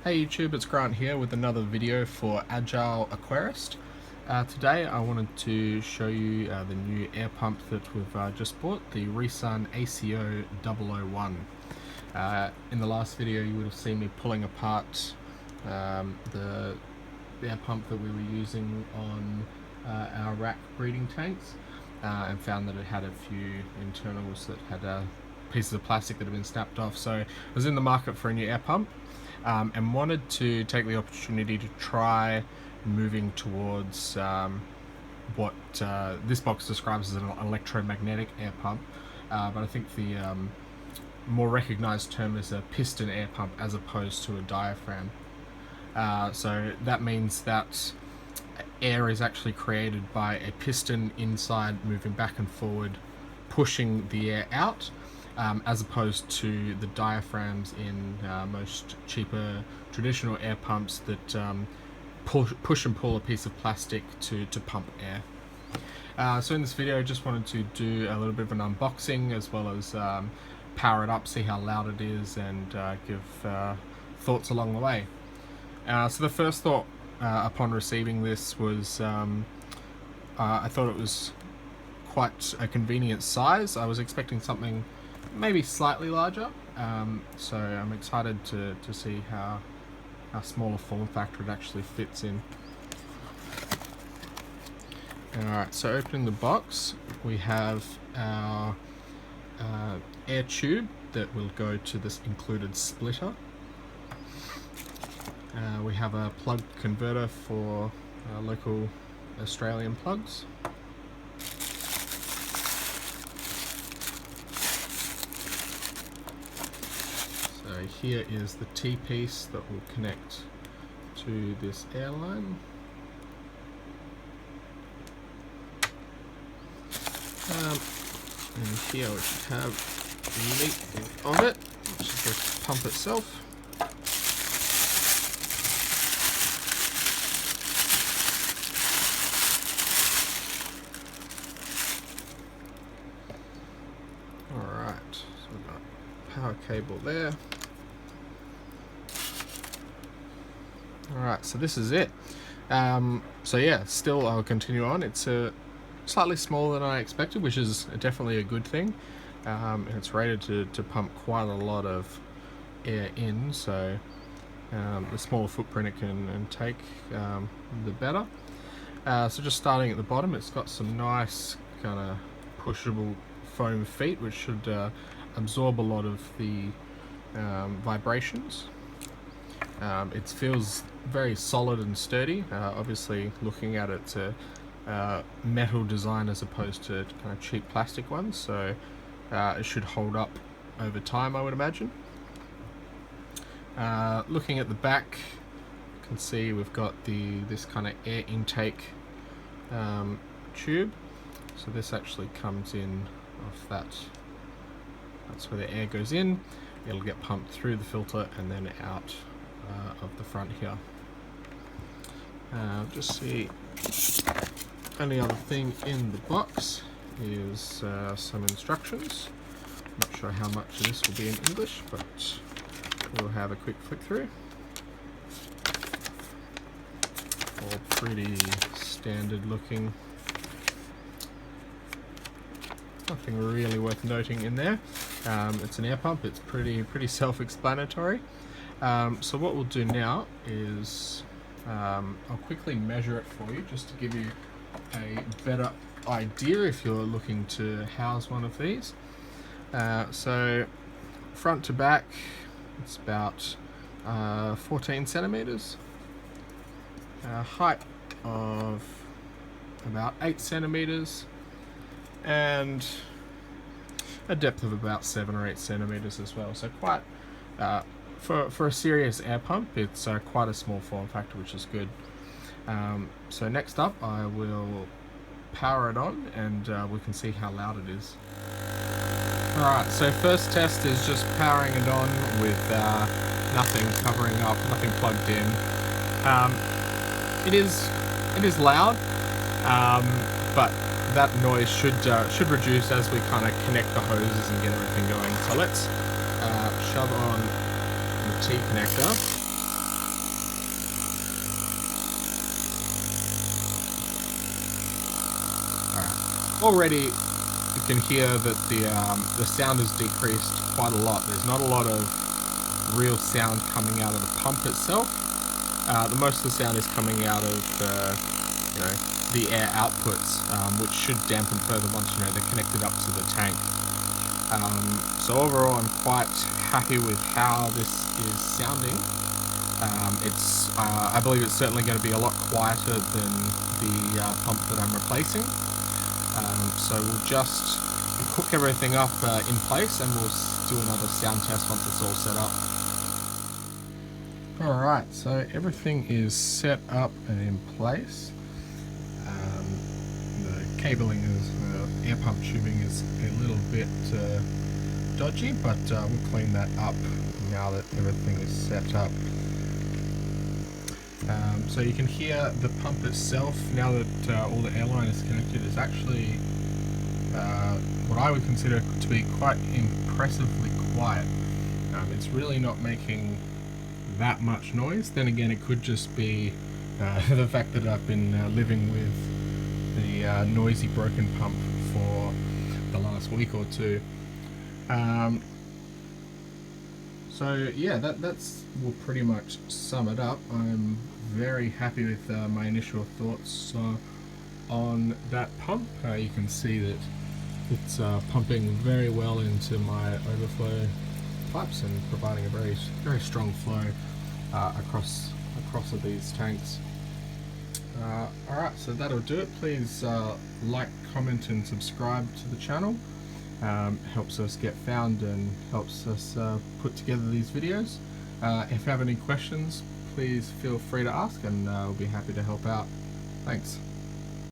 Hey YouTube, it's Grant here with another video for Agile Aquarist. Today I wanted to show you the new air pump that we've just bought, the Resun ACO-001. In the last video you would have seen me pulling apart the air pump that we were using on our rack breeding tanks and found that it had a few internals that had pieces of plastic that had been snapped off. So I was in the market for a new air pump. And wanted to take the opportunity to try moving towards what this box describes as an electromagnetic air pump, but I think the more recognized term is a piston air pump as opposed to a diaphragm. So that means that air is actually created by a piston inside moving back and forward, pushing the air out, as opposed to the diaphragms in most cheaper traditional air pumps that push and pull a piece of plastic to pump air. So in this video I just wanted to do a little bit of an unboxing as well as power it up, see how loud it is, and give thoughts along the way. So the first thought upon receiving this was I thought it was quite a convenient size. I was expecting something maybe slightly larger, so I'm excited to see how small a form factor it actually fits in. Alright, so opening the box, we have our air tube that will go to this included splitter. We have a plug converter for local Australian plugs. So here is the T-piece that will connect to this airline. And here we should have the meat of it, which is the pump itself. Alright, so we've got power cable there. Alright, so this is it. So yeah, still I'll continue on. It's slightly smaller than I expected, which is definitely a good thing. It's rated to pump quite a lot of air in, so the smaller footprint it can take, the better. So just starting at the bottom, it's got some nice kind of pushable foam feet, which should absorb a lot of the vibrations. It feels very solid and sturdy. Obviously, looking at it, it's a metal design as opposed to kind of cheap plastic ones, so it should hold up over time, I would imagine. Looking at the back, you can see we've got this kind of air intake tube. So this actually comes in off that. That's where the air goes in. It'll get pumped through the filter and then out of the front here. Just see, only other thing in the box is some instructions. Not sure how much of this will be in English, but we'll have a quick flick through. All pretty standard looking. Nothing really worth noting in there. It's an air pump. It's pretty self-explanatory. So what we'll do now is I'll quickly measure it for you just to give you a better idea if you're looking to house one of these. So front to back, it's about 14 centimeters. Height of about 8 centimeters, and a depth of about 7 or 8 centimeters as well. So quite for a serious air pump, it's quite a small form factor, which is good. So next up, I will power it on, and we can see how loud it is. Alright, so first test is just powering it on with nothing covering up, nothing plugged in. It is loud, but that noise should reduce as we kind of connect the hoses and get everything going. So let's shove on the T connector. already you can hear that the sound has decreased quite a lot. There's not a lot of real sound coming out of the pump itself. The most of the sound is coming out of the air outputs, which should dampen further once they're connected up to the tank. So overall, I'm quite happy with how this is sounding. I believe it's certainly going to be a lot quieter than the pump that I'm replacing. So we'll just hook everything up in place, and we'll do another sound test once it's all set up. Alright, so everything is set up and in place. The cabling air pump tubing is a little bit dodgy, but we'll clean that up now that everything is set up. So you can hear the pump itself, now that all the airline is connected, is actually what I would consider to be quite impressively quiet. It's really not making that much noise. Then again, it could just be the fact that I've been living with the noisy broken pump for the last week or two. So yeah, that's will pretty much sum it up. I'm very happy with my initial thoughts on that pump. You can see that it's pumping very well into my overflow pipes and providing a very strong flow across these tanks. Alright, so that'll do it. Please like, comment and subscribe to the channel. Helps us get found and helps us put together these videos. If you have any questions, please feel free to ask, and we'll be happy to help out. Thanks.